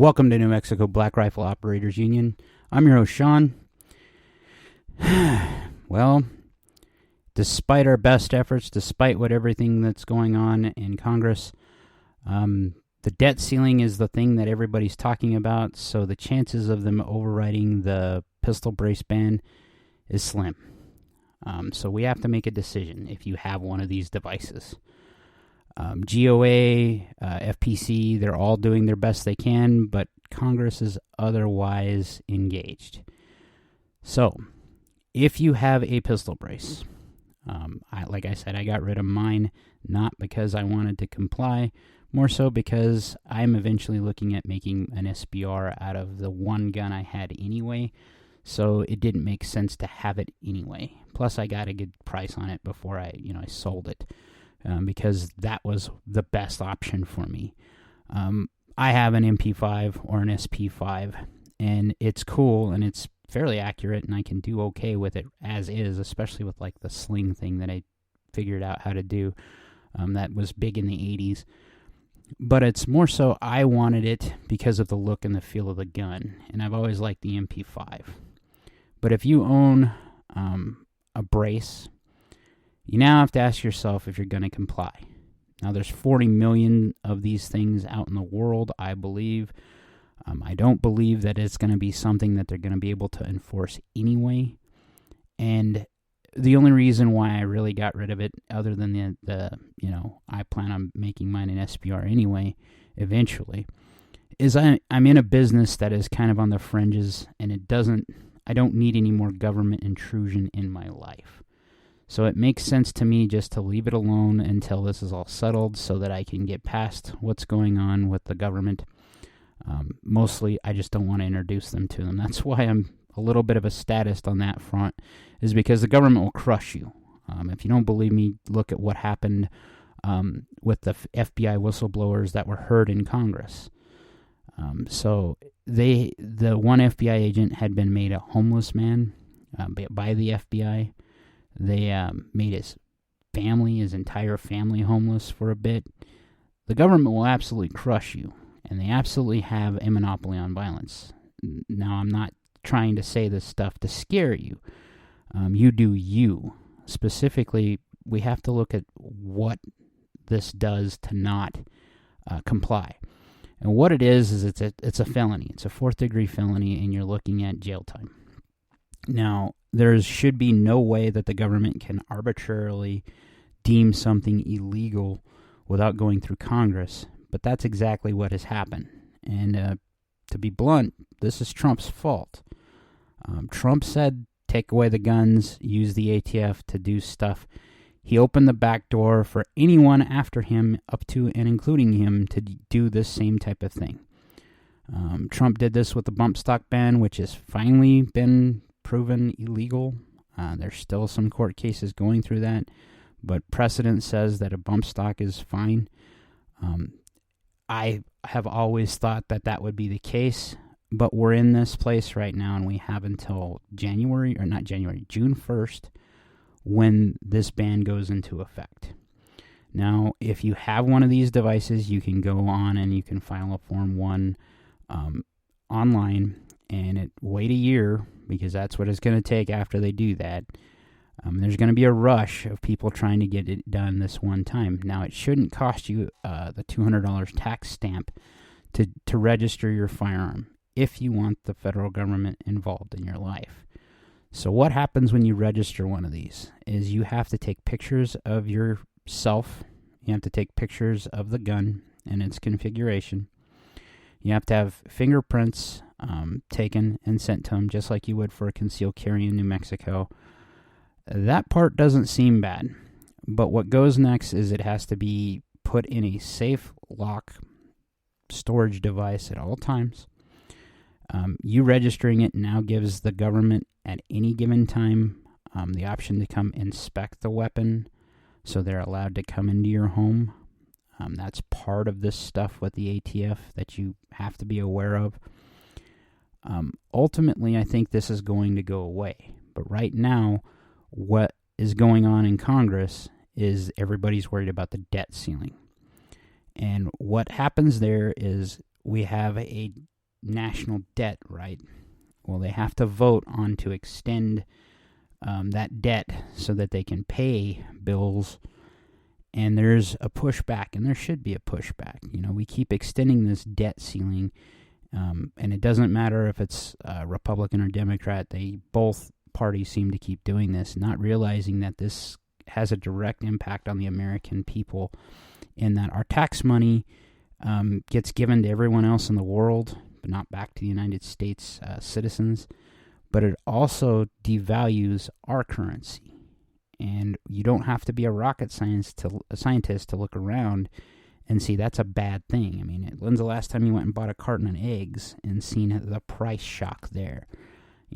Welcome to New Mexico Black Rifle Operators Union. I'm your host, Sean. Well, despite our best efforts, despite everything that's going on in Congress, the debt ceiling is the thing that everybody's talking about, so the chances of them overriding the pistol brace ban is slim. So we have to make a decision if you have one of these devices. GOA, FPC, they're all doing their best they can, but Congress is otherwise engaged. So, if you have a pistol brace, like I said, I got rid of mine, not because I wanted to comply, more so because I'm eventually looking at making an SBR out of the one gun I had anyway, so it didn't make sense to have it anyway. Plus, I got a good price on it before I sold it. Because that was the best option for me. I have an MP5 or an SP5, and it's cool, and it's fairly accurate, and I can do okay with it as is, especially with like the sling thing that I figured out how to do. That was big in the 80s. But it's more so I wanted it because of the look and the feel of the gun, and I've always liked the MP5. But if you own a brace, you now have to ask yourself if you're going to comply. Now, there's 40 million of these things out in the world, I believe. I don't believe that it's going to be something that they're going to be able to enforce anyway. And the only reason why I really got rid of it, other than I plan on making mine an SBR anyway, eventually, is I'm in a business that is kind of on the fringes, and I don't need any more government intrusion in my life. So it makes sense to me just to leave it alone until this is all settled so that I can get past what's going on with the government. Mostly, I just don't want to introduce them to them. That's why I'm a little bit of a statist on that front, is because the government will crush you. If you don't believe me, look at what happened with the FBI whistleblowers that were heard in Congress. So the one FBI agent had been made a homeless man by the FBI. They made his entire family homeless for a bit. The government will absolutely crush you, and they absolutely have a monopoly on violence. Now, I'm not trying to say this stuff to scare you. You do you. Specifically, we have to look at what this does to not comply. And what it is it's a felony. It's a 4th-degree felony, and you're looking at jail time. Now, there should be no way that the government can arbitrarily deem something illegal without going through Congress, but that's exactly what has happened. And to be blunt, this is Trump's fault. Trump said, take away the guns, use the ATF to do stuff. He opened the back door for anyone after him, up to and including him, to do this same type of thing. Trump did this with the bump stock ban, which has finally been proven illegal. There's still some court cases going through that, but precedent says that a bump stock is fine. I have always thought that would be the case, but we're in this place right now, and we have until June 1st, when this ban goes into effect. Now, if you have one of these devices, you can go on and you can file a Form 1 online, and wait a year, because that's what it's going to take after they do that. There's going to be a rush of people trying to get it done this one time. Now, it shouldn't cost you the $200 tax stamp to register your firearm if you want the federal government involved in your life. So what happens when you register one of these is you have to take pictures of yourself. You have to take pictures of the gun and its configuration. You have to have fingerprints taken and sent to them, just like you would for a concealed carry in New Mexico. That part doesn't seem bad, but what goes next is it has to be put in a safe lock storage device at all times. You registering it now gives the government at any given time the option to come inspect the weapon, so they're allowed to come into your home. That's part of this stuff with the ATF that you have to be aware of. Ultimately, I think this is going to go away. But right now, what is going on in Congress is everybody's worried about the debt ceiling. And what happens there is we have a national debt, right? Well, they have to vote on to extend that debt so that they can pay bills. And there's a pushback, and there should be a pushback. We keep extending this debt ceiling, and it doesn't matter if it's Republican or Democrat. Both parties seem to keep doing this, not realizing that this has a direct impact on the American people, in that our tax money gets given to everyone else in the world, but not back to the United States citizens. But it also devalues our currency. And you don't have to be a rocket scientist to look around and see that's a bad thing. I mean, when's the last time you went and bought a carton of eggs and seen the price shock there?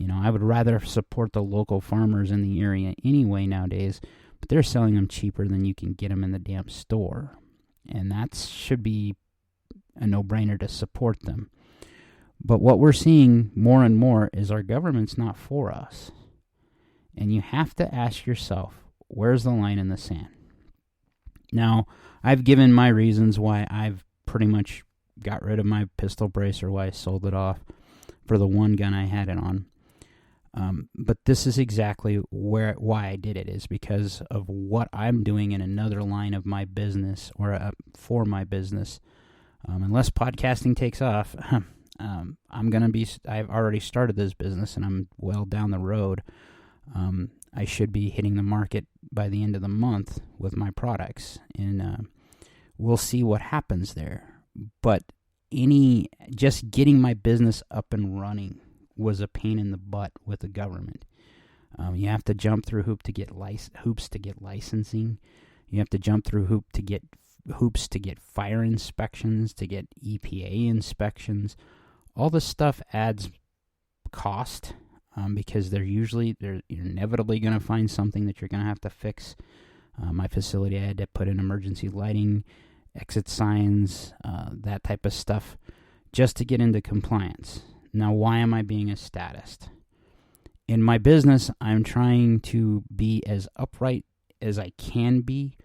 I would rather support the local farmers in the area anyway nowadays, but they're selling them cheaper than you can get them in the damn store. And that should be a no-brainer to support them. But what we're seeing more and more is our government's not for us. And you have to ask yourself, where's the line in the sand? Now, I've given my reasons why I've pretty much got rid of my pistol brace, or why I sold it off for the one gun I had it on. But this is exactly why I did it, is because of what I'm doing in another line of my business, or for my business. Unless podcasting takes off, I've already started this business, and I'm well down the road. I should be hitting the market by the end of the month with my products, and we'll see what happens there. But just getting my business up and running was a pain in the butt with the government. You have to jump through hoops to get licensing. You have to jump through hoops to get fire inspections, to get EPA inspections. All this stuff adds cost, because you're inevitably going to find something that you're going to have to fix. My facility, I had to put in emergency lighting, exit signs, that type of stuff, just to get into compliance. Now, why am I being a statist? In my business, I'm trying to be as upright as I can be,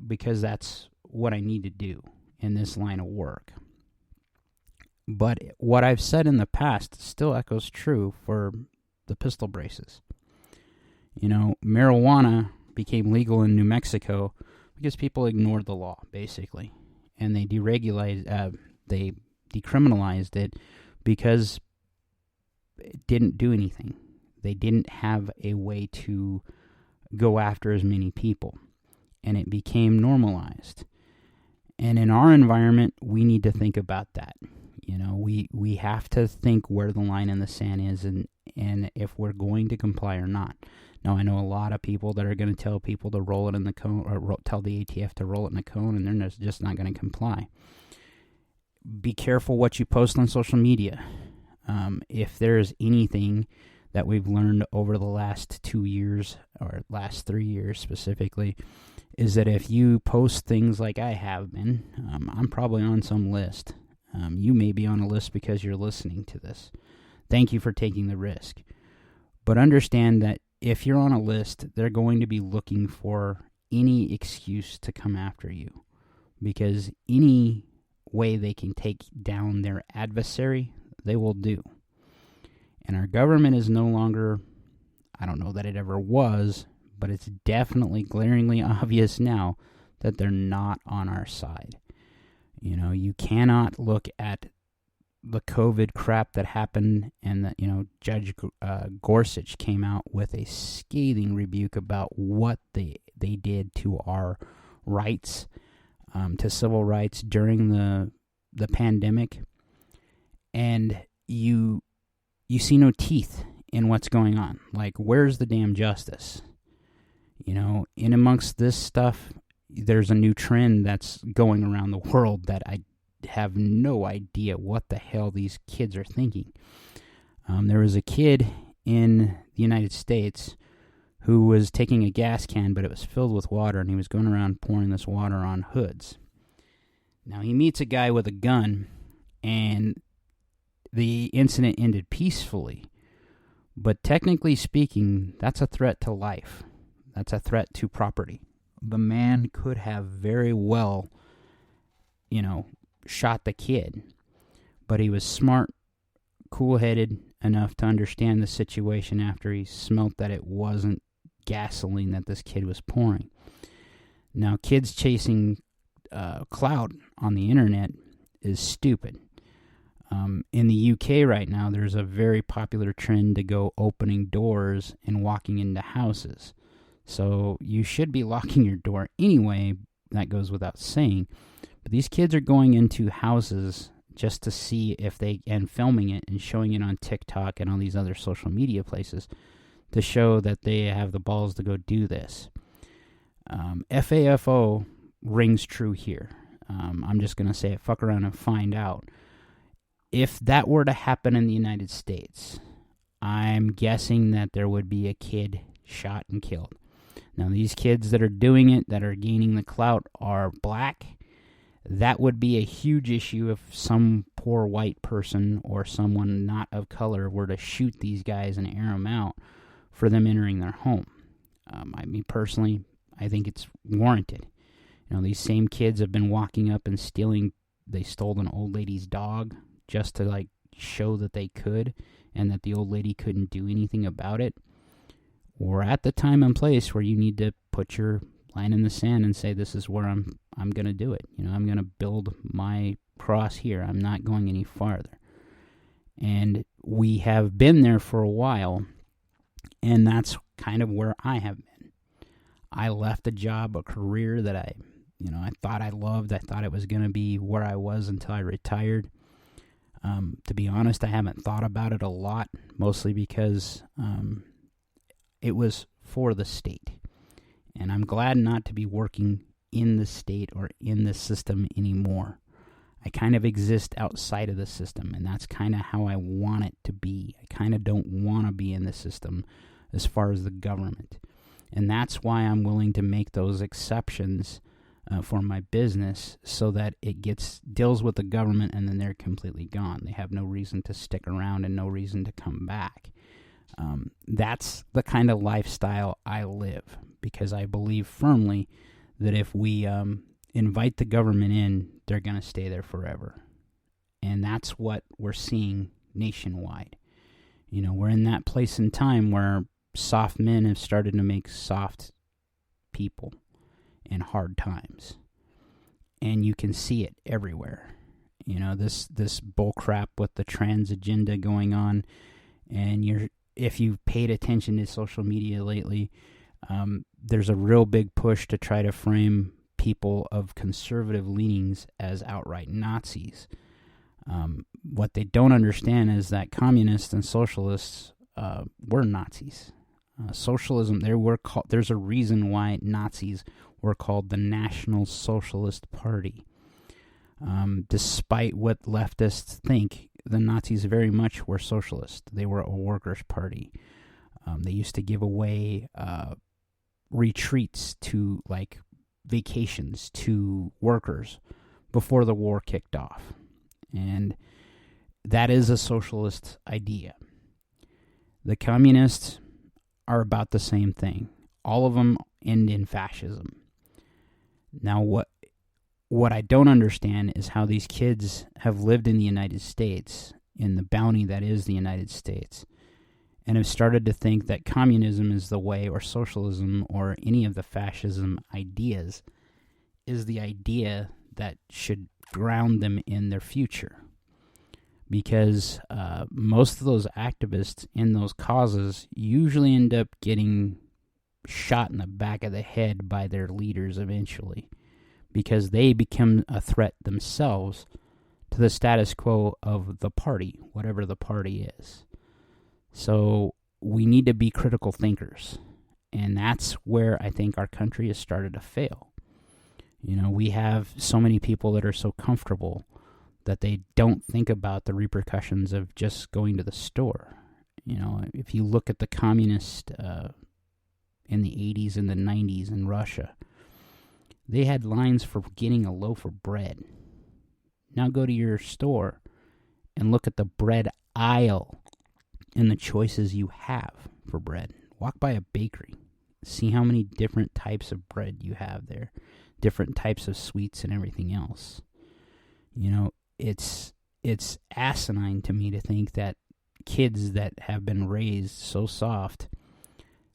because that's what I need to do in this line of work. But what I've said in the past still echoes true for the pistol braces. Marijuana became legal in New Mexico because people ignored the law, basically. And they they decriminalized it because it didn't do anything. They didn't have a way to go after as many people. And it became normalized. And in our environment, we need to think about that. We have to think where the line in the sand is, and if we're going to comply or not. Now, I know a lot of people that are going to tell people to roll it in the cone, or tell the ATF to roll it in the cone, and they're just not going to comply. Be careful what you post on social media. If there's anything that we've learned over the last 2 years, or last 3 years specifically, is that if you post things like I have been, I'm probably on some list. You may be on a list because you're listening to this. Thank you for taking the risk. But understand that if you're on a list, they're going to be looking for any excuse to come after you. Because any way they can take down their adversary, they will do. And our government is no longer, I don't know that it ever was, but it's definitely glaringly obvious now that they're not on our side. You cannot look at the COVID crap that happened, and that, Judge Gorsuch came out with a scathing rebuke about what they did to our rights, to civil rights during the pandemic, and you see no teeth in what's going on. Like, where's the damn justice? In amongst this stuff, there's a new trend that's going around the world that I have no idea what the hell these kids are thinking. There was a kid in the United States who was taking a gas can, but it was filled with water, and he was going around pouring this water on hoods. Now, he meets a guy with a gun, and the incident ended peacefully. But technically speaking, that's a threat to life. That's a threat to property. The man could have very well, shot the kid. but he was smart, cool-headed enough to understand the situation after he smelt that it wasn't gasoline that this kid was pouring. Now, kids chasing clout on the internet is stupid. In the UK right now, there's a very popular trend to go opening doors and walking into houses. So you should be locking your door anyway. That goes without saying. But these kids are going into houses just to see if they, and filming it and showing it on TikTok and all these other social media places to show that they have the balls to go do this. FAFO rings true here. I'm just going to say it, fuck around and find out. If that were to happen in the United States, I'm guessing that there would be a kid shot and killed. Now, these kids that are doing it, that are gaining the clout, are black. That would be a huge issue if some poor white person or someone not of color were to shoot these guys and air them out for them entering their home. Personally, I think it's warranted. These same kids have been walking up and stealing. They stole an old lady's dog just to show that they could and that the old lady couldn't do anything about it. We're at the time and place where you need to put your line in the sand and say, this is where I'm going to do it. I'm going to build my cross here. I'm not going any farther. And we have been there for a while, and that's kind of where I have been. I left a job, a career that I thought I loved. I thought it was going to be where I was until I retired. To be honest, I haven't thought about it a lot, mostly because it was for the state. And I'm glad not to be working in the state or in the system anymore. I kind of exist outside of the system, and that's kind of how I want it to be. I kind of don't want to be in the system as far as the government. And that's why I'm willing to make those exceptions for my business so that it deals with the government and then they're completely gone. They have no reason to stick around and no reason to come back. That's the kind of lifestyle I live, because I believe firmly that if we invite the government in, they're going to stay there forever. And that's what we're seeing nationwide. We're in that place in time where soft men have started to make soft people in hard times. And you can see it everywhere. This bullcrap with the trans agenda going on, and if you've paid attention to social media lately, there's a real big push to try to frame people of conservative leanings as outright Nazis. What they don't understand is that communists and socialists were Nazis. Socialism, there's a reason why Nazis were called the National Socialist Party. Despite what leftists think, the Nazis very much were socialist. They were a workers' party. They used to give away retreats to vacations to workers before the war kicked off. And that is a socialist idea. The communists are about the same thing. All of them end in fascism. Now, what I don't understand is how these kids have lived in the United States, in the bounty that is the United States, and have started to think that communism is the way, or socialism, or any of the fascism ideas is the idea that should ground them in their future. Because most of those activists in those causes usually end up getting shot in the back of the head by their leaders eventually, because they become a threat themselves to the status quo of the party, whatever the party is. So we need to be critical thinkers, and that's where I think our country has started to fail. We have so many people that are so comfortable that they don't think about the repercussions of just going to the store. If you look at the communists in the 80s and the 90s in Russia, they had lines for getting a loaf of bread. Now go to your store and look at the bread aisle and the choices you have for bread. Walk by a bakery. See how many different types of bread you have there. Different types of sweets and everything else. it's asinine to me to think that kids that have been raised so soft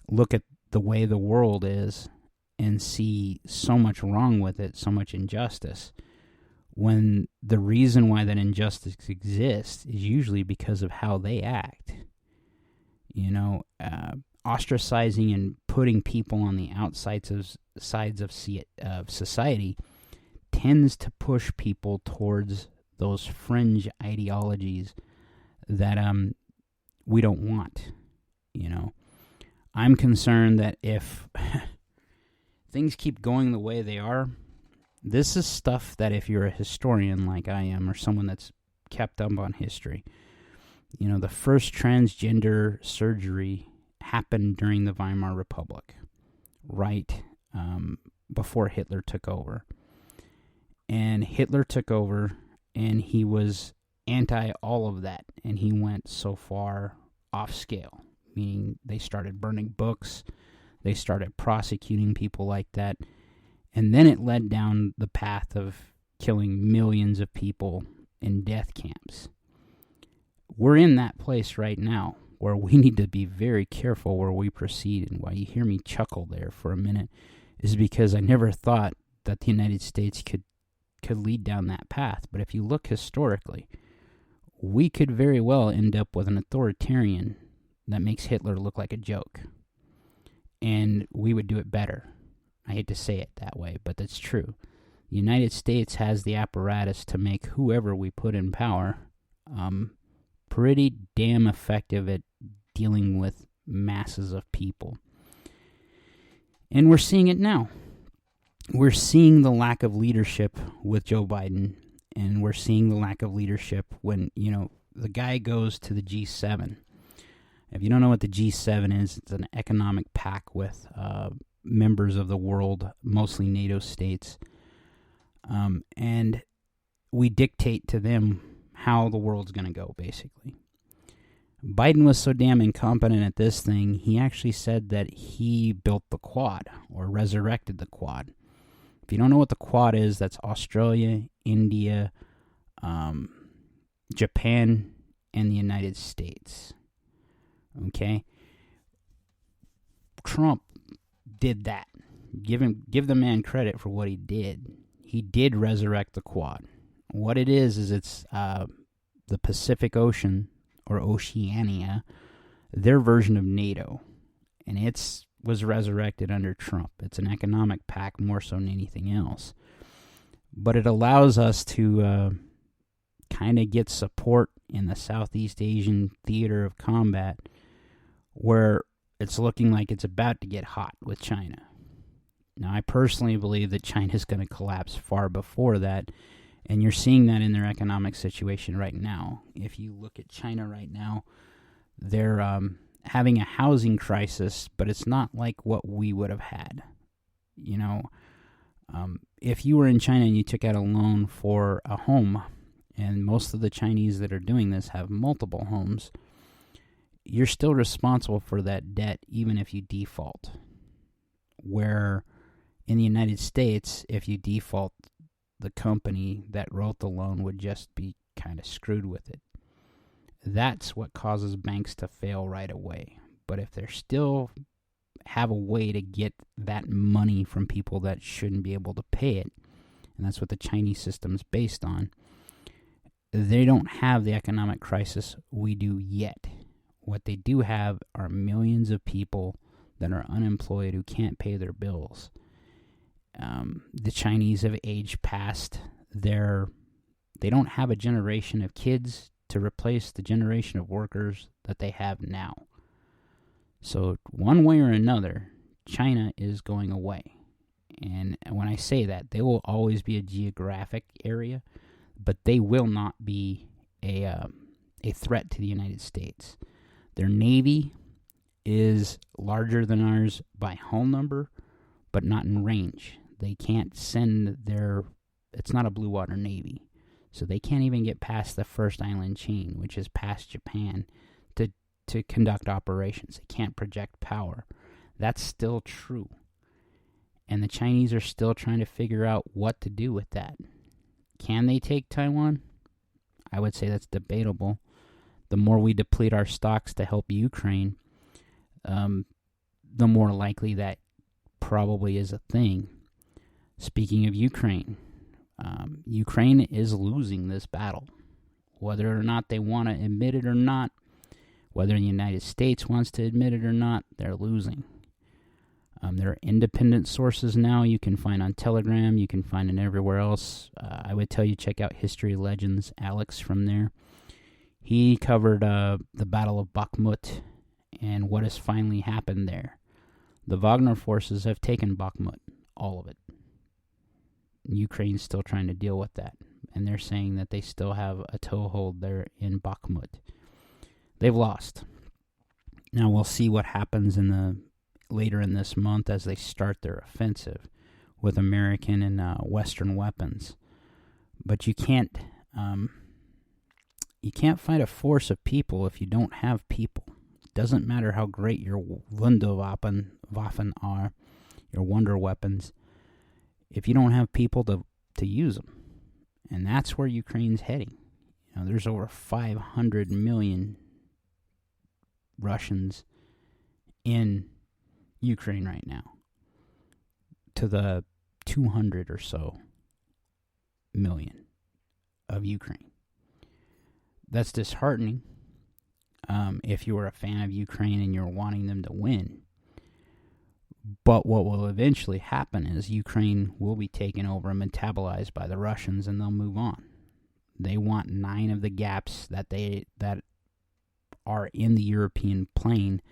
look at the way the world is and see so much wrong with it, so much injustice, when the reason why that injustice exists is usually because of how they act. You know, ostracizing and putting people on the outsides of society tends to push people towards those fringe ideologies that we don't want. You know, I'm concerned that if things keep going the way they are, this is stuff that if you're a historian like I am, or someone that's kept up on history, you know, the first transgender surgery happened during the Weimar Republic, right before Hitler took over. And Hitler took over, and he was anti all of that, and he went so far off scale, meaning they started burning books, they started prosecuting people like that, and then it led down the path of killing millions of people in death camps. We're in that place right now where we need to be very careful where we proceed. And why you hear me chuckle there for a minute is because I never thought that the United States could lead down that path. But if you look historically, we could very well end up with an authoritarian that makes Hitler look like a joke. And we would do it better. I hate to say it that way, but that's true. The United States has the apparatus to make whoever we put in power pretty damn effective at dealing with masses of people. And we're seeing it now. We're seeing the lack of leadership with Joe Biden, and we're seeing the lack of leadership when, you know, the guy goes to the G7. If you don't know what the G7 is, it's an economic pact with members of the world, mostly NATO states. And we dictate to them how the world's going to go, basically. Biden was so damn incompetent at this thing, he actually said that he built the Quad, or resurrected the Quad. If you don't know what the Quad is, that's Australia, India, Japan, and the United States. Okay? Trump did that. Give the man credit for what he did. He did resurrect the Quad. What it is it's the Pacific Ocean, or Oceania, their version of NATO. And it was resurrected under Trump. It's an economic pact more so than anything else. But it allows us to kind of get support in the Southeast Asian theater of combat, where it's looking like it's about to get hot with China. Now, I personally believe that China's going to collapse far before that, and you're seeing that in their economic situation right now. If you look at China right now, they're having a housing crisis, but it's not like what we would have had. You know, if you were in China and you took out a loan for a home, and most of the Chinese that are doing this have multiple homes, you're still responsible for that debt even if you default. Where in the United States, if you default, the company that wrote the loan would just be kind of screwed with it. That's what causes banks to fail right away. But if they still have a way to get that money from people that shouldn't be able to pay it, and that's what the Chinese system's based on, they don't have the economic crisis we do yet. What they do have are millions of people that are unemployed who can't pay their bills. The Chinese have aged past they don't have a generation of kids to replace the generation of workers that they have now. So one way or another, China is going away. And when I say that, they will always be a geographic area, but they will not be a threat to the United States. Their navy is larger than ours by hull number, but not in range. They can't send it's not a blue water navy. So they can't even get past the first island chain, which is past Japan, to conduct operations. They can't project power. That's still true. And the Chinese are still trying to figure out what to do with that. Can they take Taiwan? I would say that's debatable. The more we deplete our stocks to help Ukraine, the more likely that probably is a thing. Speaking of Ukraine, Ukraine is losing this battle. Whether or not they want to admit it or not, whether the United States wants to admit it or not, they're losing. There are independent sources now you can find on Telegram, you can find it everywhere else. I would tell you check out History Legends, Alex from there. He covered the Battle of Bakhmut and what has finally happened there. The Wagner forces have taken Bakhmut, all of it. Ukraine's still trying to deal with that, and they're saying that they still have a toehold there in Bakhmut. They've lost. Now we'll see what happens later in this month as they start their offensive with American and Western weapons. But you can't fight a force of people if you don't have people. It doesn't matter how great your Wunderwaffen are, your wonder weapons, if you don't have people to use them. And that's where Ukraine's heading. There's over 500 million Russians in Ukraine right now, to the 200 or so million of Ukraine. That's disheartening if you were a fan of Ukraine and you're wanting them to win. But what will eventually happen is Ukraine will be taken over and metabolized by the Russians, and they'll move on. They want 9 of the gaps that are in the European plain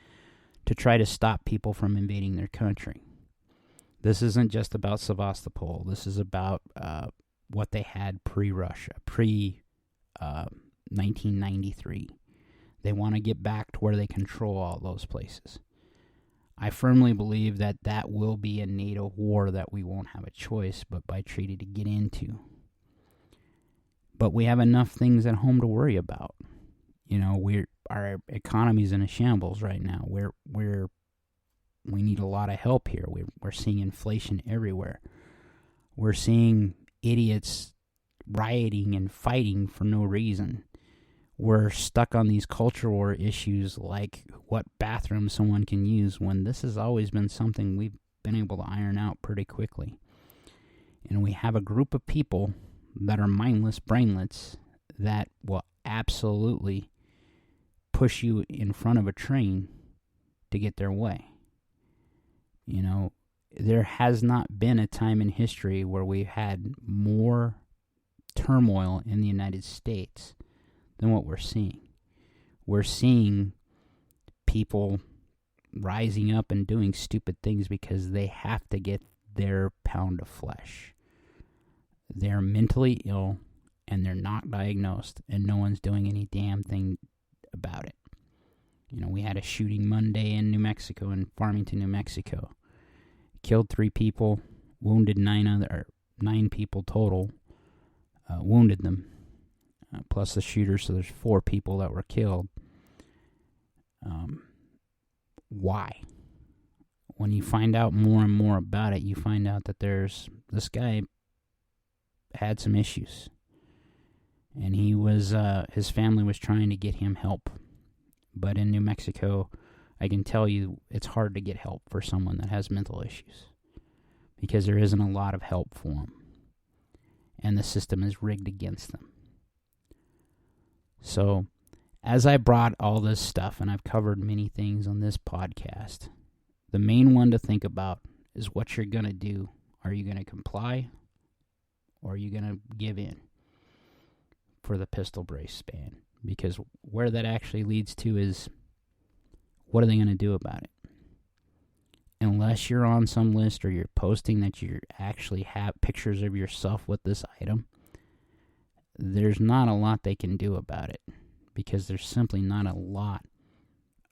to try to stop people from invading their country. This isn't just about Sevastopol. This is about what they had pre-Russia, pre-1993. They want to get back to where they control all those places. I firmly believe that will be a NATO war that we won't have a choice but by treaty to get into. But we have enough things at home to worry about. Our economy's in a shambles right now. We need a lot of help here. We're seeing inflation everywhere. We're seeing idiots rioting and fighting for no reason. We're stuck on these culture war issues like what bathroom someone can use, when this has always been something we've been able to iron out pretty quickly. And we have a group of people that are mindless, brainless, that will absolutely push you in front of a train to get their way. There has not been a time in history where we've had more turmoil in the United States than what we're seeing. We're seeing people rising up and doing stupid things because they have to get their pound of flesh. They're mentally ill and they're not diagnosed, and no one's doing any damn thing about it. We had a shooting Monday in New Mexico, in Farmington, New Mexico. Killed 3 people, wounded 9 people total. Wounded them, plus the shooter, so there's 4 people that were killed. Why? When you find out more and more about it, you find out that this guy had some issues. And he was, his family was trying to get him help. But in New Mexico, I can tell you it's hard to get help for someone that has mental issues, because there isn't a lot of help for them. And the system is rigged against them. So, as I brought all this stuff, and I've covered many things on this podcast, the main one to think about is what you're going to do. Are you going to comply, or are you going to give in for the pistol brace ban? Because where that actually leads to is, what are they going to do about it? Unless you're on some list or you're posting that you actually have pictures of yourself with this item, there's not a lot they can do about it, because there's simply not a lot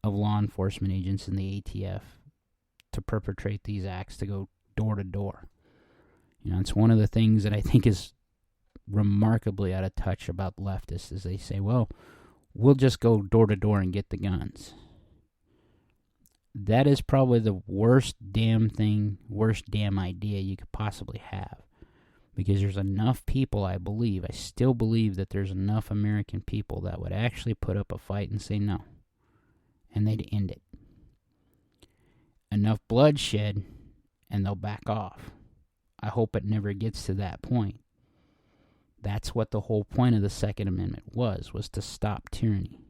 of law enforcement agents in the ATF to perpetrate these acts, to go door to door. It's one of the things that I think is remarkably out of touch about leftists, is they say, well, we'll just go door to door and get the guns. That is probably the worst damn idea you could possibly have. Because there's enough people, I still believe that there's enough American people that would actually put up a fight and say no. And they'd end it. Enough bloodshed, and they'll back off. I hope it never gets to that point. That's what the whole point of the Second Amendment was to stop tyranny.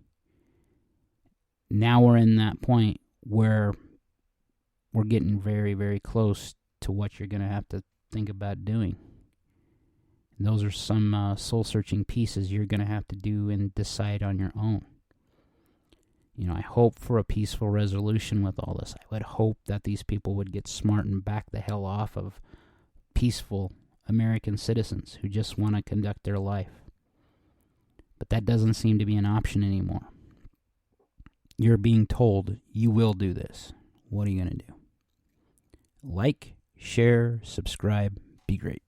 Now we're in that point where we're getting very, very close to what you're going to have to think about doing. And those are some soul-searching pieces you're going to have to do and decide on your own. I hope for a peaceful resolution with all this. I would hope that these people would get smart and back the hell off of peaceful American citizens who just want to conduct their life. But that doesn't seem to be an option anymore. You're being told you will do this. What are you going to do? Like, share, subscribe, be great.